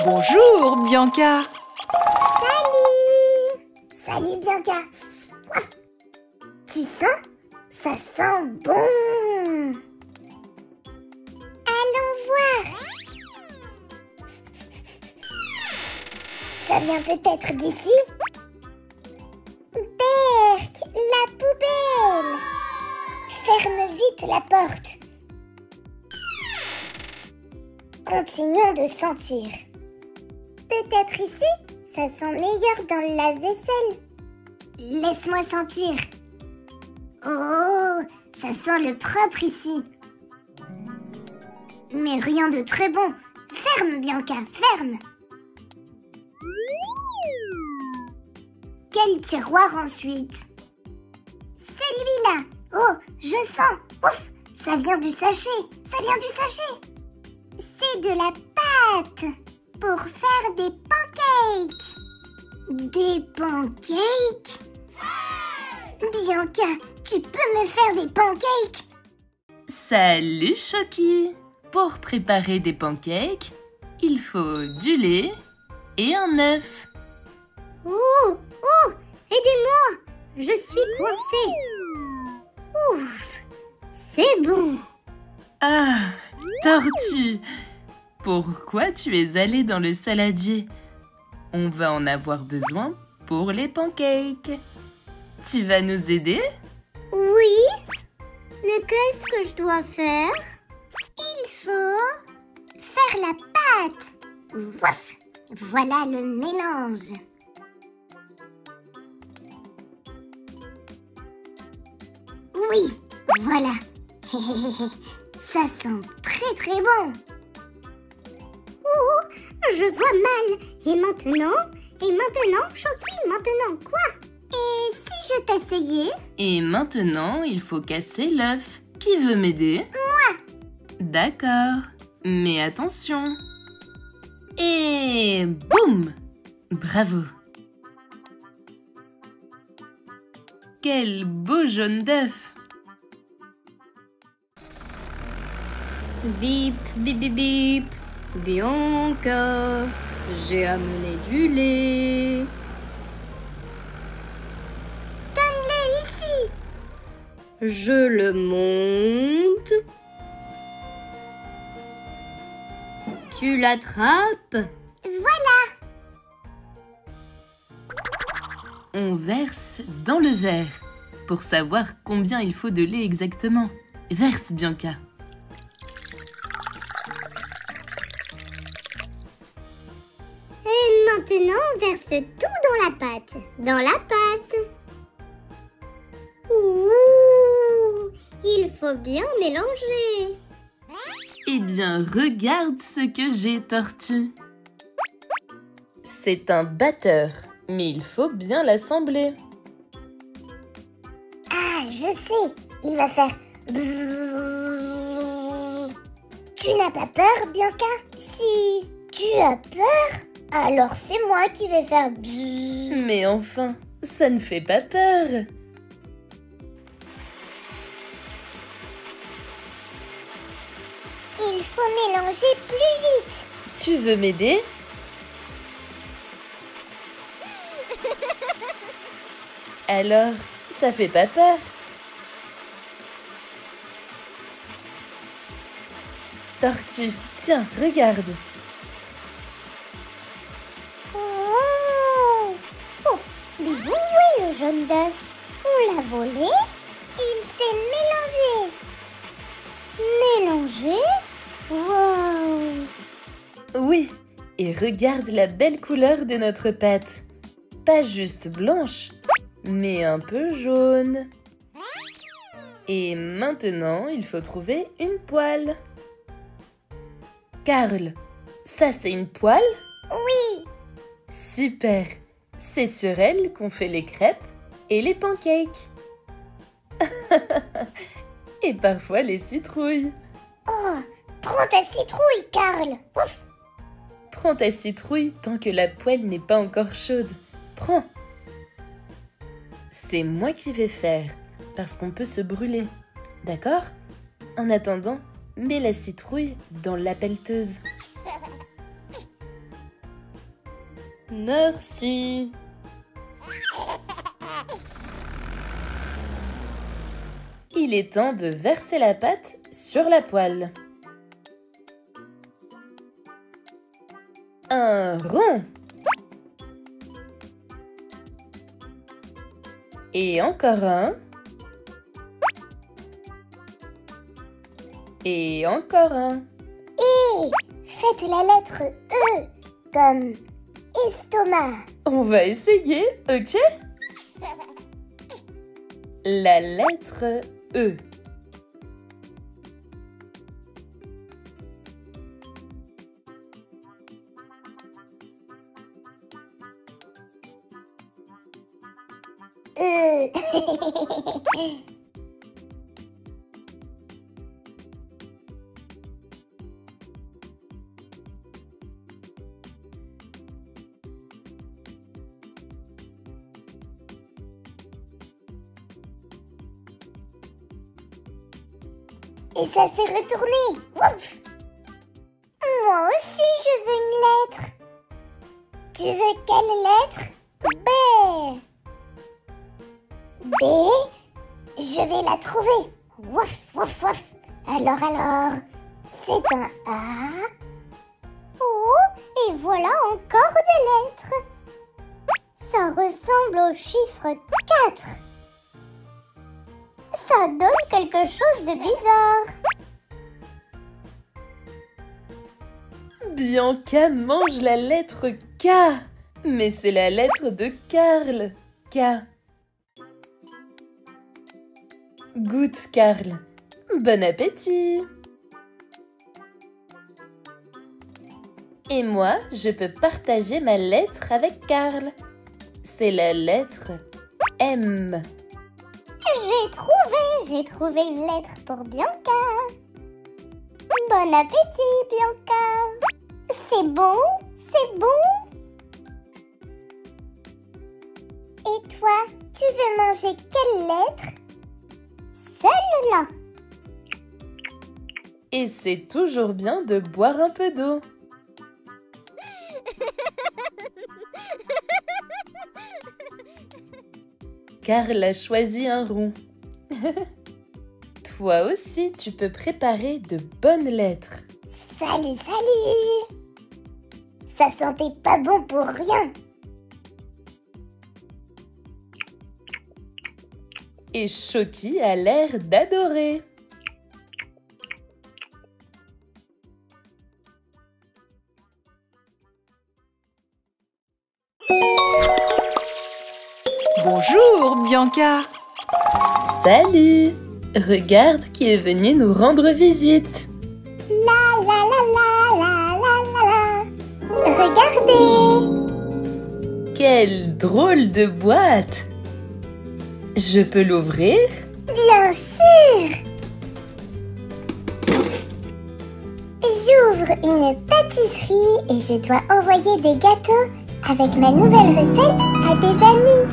Bonjour, Bianca. Salut! Salut, Bianca. Ouaf. Tu sens? Ça sent bon. Allons voir. Ça vient peut-être d'ici? Berk, la poubelle. Ferme vite la porte. Continuons de sentir. Peut-être ici? Ça sent meilleur dans le lave-vaisselle. Laisse-moi sentir. Oh, ça sent le propre ici. Mais rien de très bon. Ferme, Bianca, ferme. Quel tiroir ensuite? Celui-là. Oh, je sens. Ouf, ça vient du sachet. Ça vient du sachet. C'est de la pâte pour faire des pancakes. Des pancakes? Bianca, tu peux me faire des pancakes? Salut Choki! Pour préparer des pancakes, il faut du lait et un œuf. Oh, aidez-moi! Je suis coincée. Ouf, c'est bon. Ah, Tortue! Pourquoi tu es allée dans le saladier? On va en avoir besoin pour les pancakes. Tu vas nous aider? Oui, mais qu'est-ce que je dois faire? Il faut faire la pâte. Ouf, voilà le mélange. Oui, voilà. Ça sent très très bon. Oh, je vois mal. Et maintenant, Choki, maintenant quoi? Et si je t'essayais? Et maintenant, il faut casser l'œuf. Qui veut m'aider? Moi. D'accord, mais attention. Et boum! Bravo! Quel beau jaune d'œuf! Bip, bip, bip, bip. Bianca, j'ai amené du lait. Donne-le ici. Je le monte. Tu l'attrapes. Voilà. On verse dans le verre pour savoir combien il faut de lait exactement. Verse, Bianca. Et maintenant, on verse tout dans la pâte. Dans la pâte. Ouh, il faut bien mélanger. Eh bien, regarde ce que j'ai, Tortue. C'est un batteur, mais il faut bien l'assembler. Ah, je sais. Il va faire bzzz. Tu n'as pas peur, Bianca? Si tu as peur, alors c'est moi qui vais faire bzzz. Mais enfin, ça ne fait pas peur. Il faut mélanger plus vite. Tu veux m'aider? Alors, ça fait pas peur? Tortue, tiens, regarde. Oh, mais vous jouez le jaune d'œuf. On l'a volé. Il s'est mélangé. Mélangé? Wow. Oui, et regarde la belle couleur de notre pâte. Pas juste blanche, mais un peu jaune. Et maintenant, il faut trouver une poêle. Karl, ça c'est une poêle? Oui. Super! C'est sur elle qu'on fait les crêpes et les pancakes. Et parfois les citrouilles. Oh, prends ta citrouille, Karl. Ouf. Prends ta citrouille tant que la poêle n'est pas encore chaude. Prends! C'est moi qui vais faire, parce qu'on peut se brûler. D'accord? En attendant, mets la citrouille dans la pelleteuse. Merci. Il est temps de verser la pâte sur la poêle. Un rond. Et encore un. Et encore un. Et faites la lettre E comme estomac. On va essayer, ok? La lettre E. E. Et ça s'est retourné. Ouf. Moi aussi, je veux une lettre. Tu veux quelle lettre? B. B. Je vais la trouver. Ouf, ouf, ouf. Alors, c'est un A. Oh, et voilà encore des lettres. Ça ressemble au chiffre 4. Ça donne quelque chose de bizarre. Bianca mange la lettre K. Mais c'est la lettre de Karl. K. Goûte, Karl. Bon appétit. Et moi, je peux partager ma lettre avec Karl. C'est la lettre M. J'ai trouvé une lettre pour Bianca. Bon appétit, Bianca. C'est bon, c'est bon. Et toi, tu veux manger quelle lettre? Celle-là. Et c'est toujours bien de boire un peu d'eau. Karl a choisi un rond. Toi aussi, tu peux préparer de bonnes lettres. Salut, salut. Ça sentait pas bon pour rien. Et Shoki a l'air d'adorer. Bonjour, Bianca. Salut! Regarde qui est venu nous rendre visite. La la la la la la la la. Regardez. Quelle drôle de boîte! Je peux l'ouvrir? Bien sûr. J'ouvre une pâtisserie et je dois envoyer des gâteaux avec ma nouvelle recette à des amis.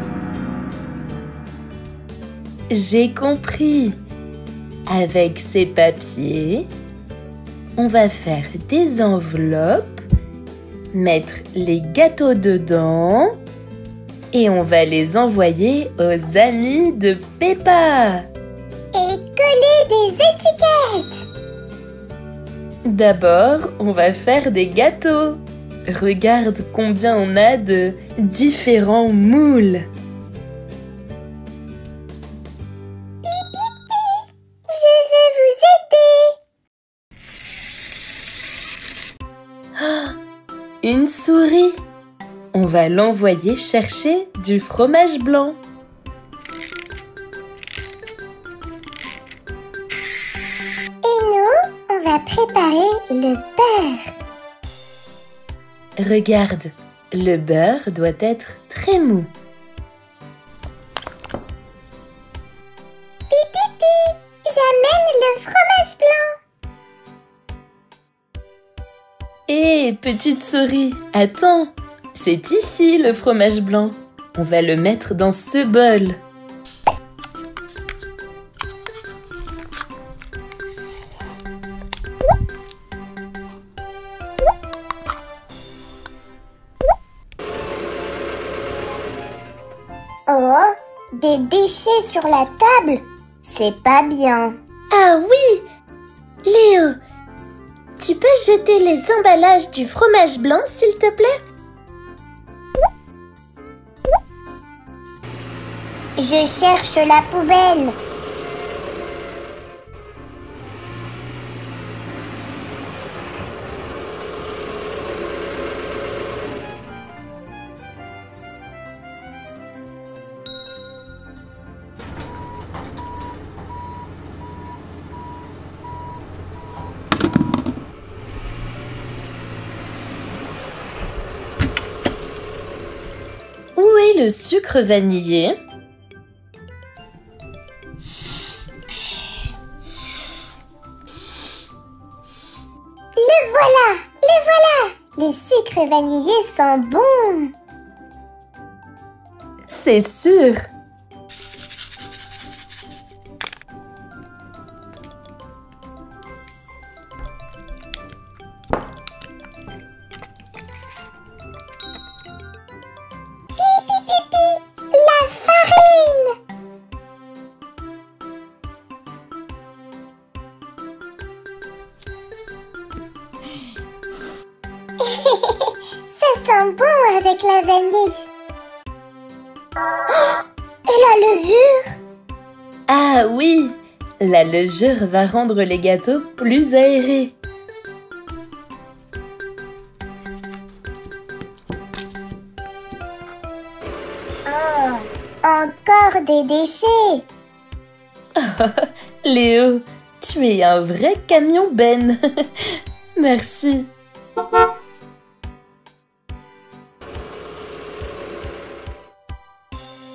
J'ai compris. Avec ces papiers, on va faire des enveloppes, mettre les gâteaux dedans et on va les envoyer aux amis de Peppa. Et coller des étiquettes. D'abord, on va faire des gâteaux. Regarde combien on a de différents moules. Je vais vous aider. Une souris. On va l'envoyer chercher du fromage blanc. Et nous, on va préparer le beurre. Regarde, le beurre doit être très mou. Pipi, j'amène le fromage blanc. Hé, petite souris, attends. C'est ici le fromage blanc. On va le mettre dans ce bol. Oh, des déchets sur la table? C'est pas bien. Ah oui! Léo, tu peux jeter les emballages du fromage blanc, s'il te plaît? Je cherche la poubelle. Où est le sucre vanillé? Les voilà! Les voilà! Les sucres vanillés sont bons! C'est sûr! La farine! Ça sent bon avec la vanille. Oh, et la levure? Ah oui! La levure va rendre les gâteaux plus aérés. Oh, encore des déchets. Léo, tu es un vrai camion Ben. Merci.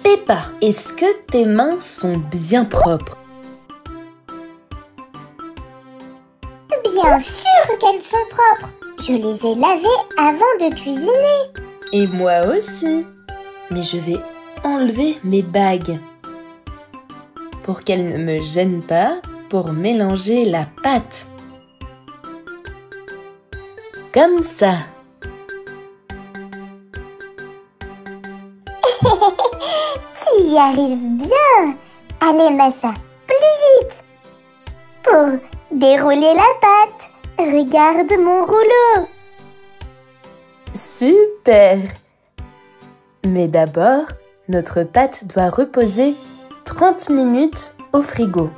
Peppa, est-ce que tes mains sont bien propres? Bien sûr qu'elles sont propres. Je les ai lavées avant de cuisiner. Et moi aussi. Mais je vais enlever mes bagues pour qu'elles ne me gênent pas pour mélanger la pâte. Comme ça. Tu y arrives bien. Allez, Masha, plus vite. Pour dérouler la pâte, regarde mon rouleau. Super! Mais d'abord, notre pâte doit reposer 30 minutes au frigo.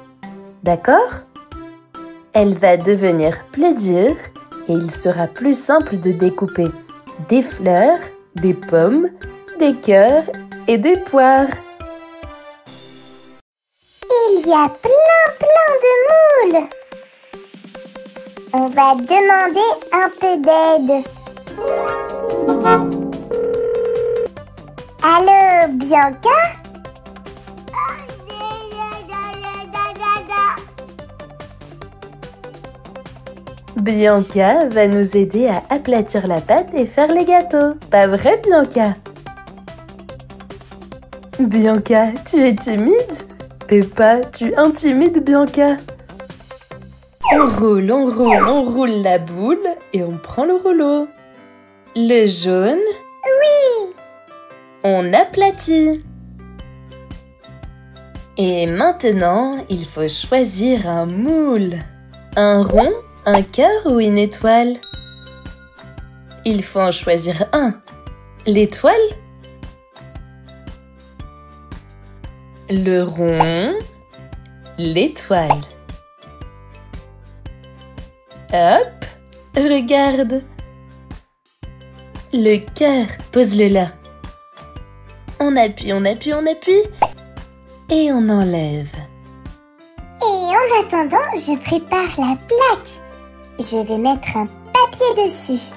D'accord? Elle va devenir plus dure et il sera plus simple de découper des fleurs, des pommes, des cœurs et des poires. Il y a plein de moules. On va demander un peu d'aide. Allô, Bianca? Bianca va nous aider à aplatir la pâte et faire les gâteaux. Pas vrai, Bianca? Bianca, tu es timide? Peppa, tu intimides Bianca. On roule la boule et on prend le rouleau. Le jaune. Oui. On aplatit. Et maintenant, il faut choisir un moule. Un rond, un cœur ou une étoile? Il faut en choisir un. L'étoile? Le rond, l'étoile. Hop, regarde. Le cœur, pose-le là. On appuie, on appuie, on appuie. Et on enlève. Et en attendant, je prépare la plaque. Je vais mettre un papier dessus.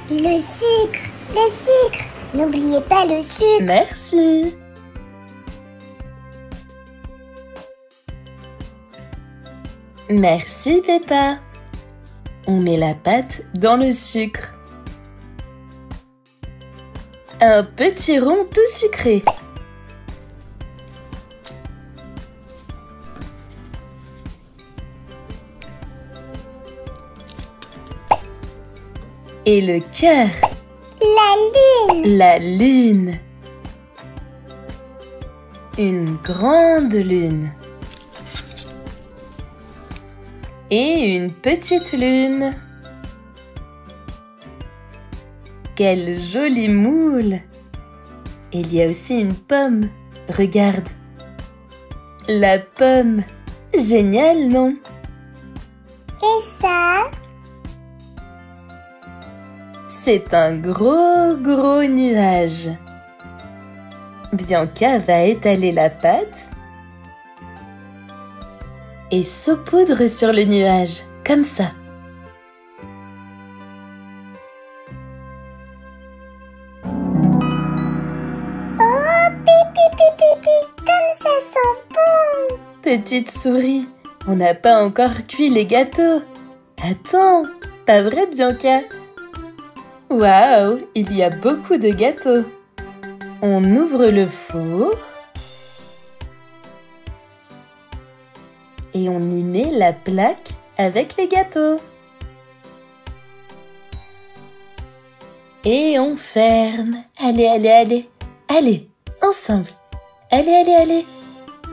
Le sucre, le sucre. N'oubliez pas le sucre. Merci. Merci, Peppa. On met la pâte dans le sucre. Un petit rond tout sucré. Et le cœur. La lune. La lune. Une grande lune. Et une petite lune. Quelle jolie moule! Il y a aussi une pomme. Regarde. La pomme. Génial, non? Et ça? C'est un gros nuage. Bianca va étaler la pâte et saupoudre sur le nuage, comme ça. Oh, pipi, pipi, pipi, comme ça sent bon. Petite souris, on n'a pas encore cuit les gâteaux. Attends, pas vrai, Bianca? Waouh, il y a beaucoup de gâteaux. On ouvre le four et on y met la plaque avec les gâteaux. Et on ferme. Allez, allez, allez. Allez, ensemble. Allez, allez, allez.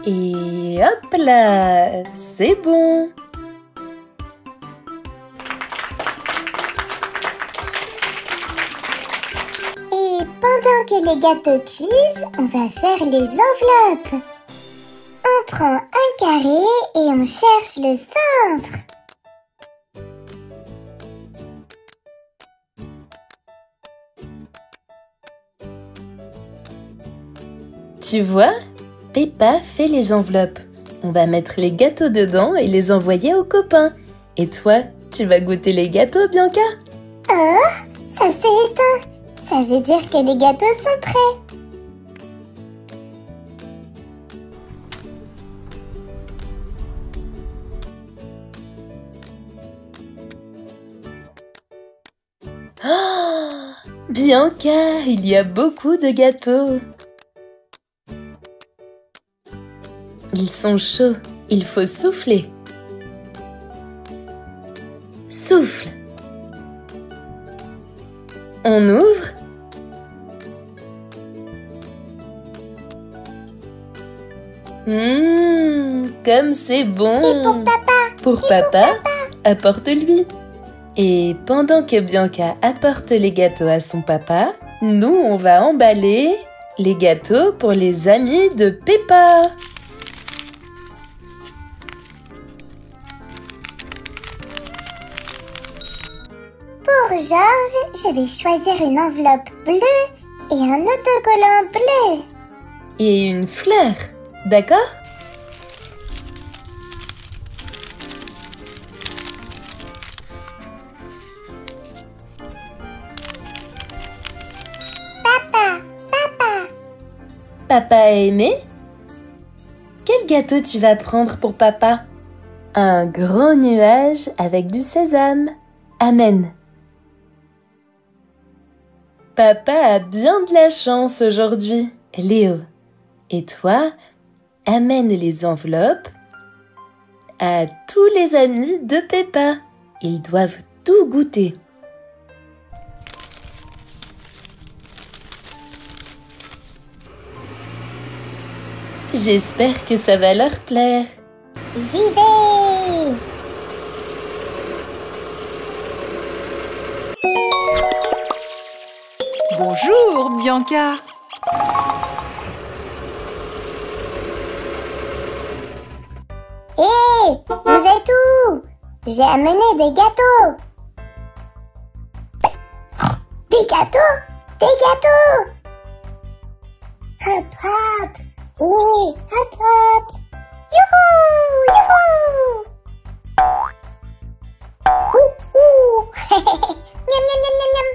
Et hop là, c'est bon. Et pendant que les gâteaux cuisent, on va faire les enveloppes. On prend un carré et on cherche le centre. Tu vois, Peppa fait les enveloppes. On va mettre les gâteaux dedans et les envoyer aux copains. Et toi, tu vas goûter les gâteaux, Bianca? Oh, ça s'est éteint. Ça veut dire que les gâteaux sont prêts. Oh, Bianca, il y a beaucoup de gâteaux. Ils sont chauds, il faut souffler. Souffle. On ouvre. Comme c'est bon. Et pour papa? Pour papa, apporte-lui. Et pendant que Bianca apporte les gâteaux à son papa, nous, on va emballer les gâteaux pour les amis de Peppa. Pour Georges, je vais choisir une enveloppe bleue et un autocollant bleu. Et une fleur, d'accord? Papa a aimé? Quel gâteau tu vas prendre pour papa? Un grand nuage avec du sésame. Amen. Papa a bien de la chance aujourd'hui, Léo. Et toi, amène les enveloppes à tous les amis de Peppa. Ils doivent tout goûter. J'espère que ça va leur plaire. J'y vais! Bonjour, Bianca. Hé, vous êtes où? J'ai amené des gâteaux. Des gâteaux? Des gâteaux! Hop, hop! Hé, hop, hop! Youhou! Youhou! Ouh! Miam, miam, miam, miam, miam!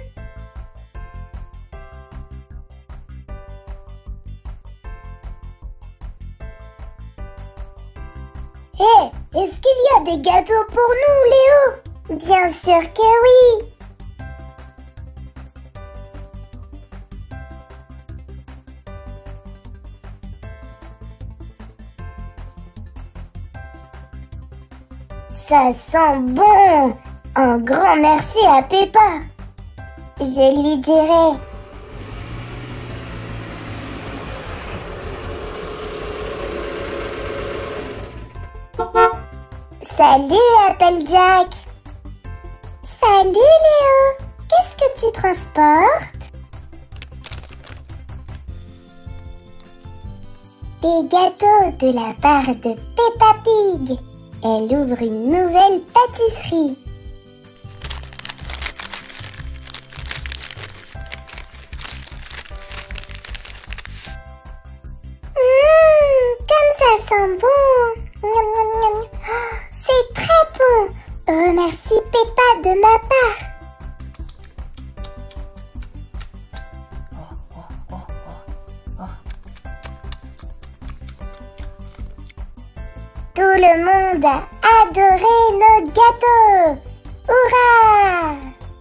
Hé, est-ce qu'il y a des gâteaux pour nous, Léo? Bien sûr que oui! Ça sent bon! Un grand merci à Peppa! Je lui dirai. Salut Applejack. Salut Léo. Qu'est-ce que tu transportes? Des gâteaux de la part de Peppa Pig. Elle ouvre une nouvelle pâtisserie. Comme ça sent bon. Miam, miam, miam. Oh, c'est très bon. Remercie Peppa de ma part. Tout le monde a adoré nos gâteaux.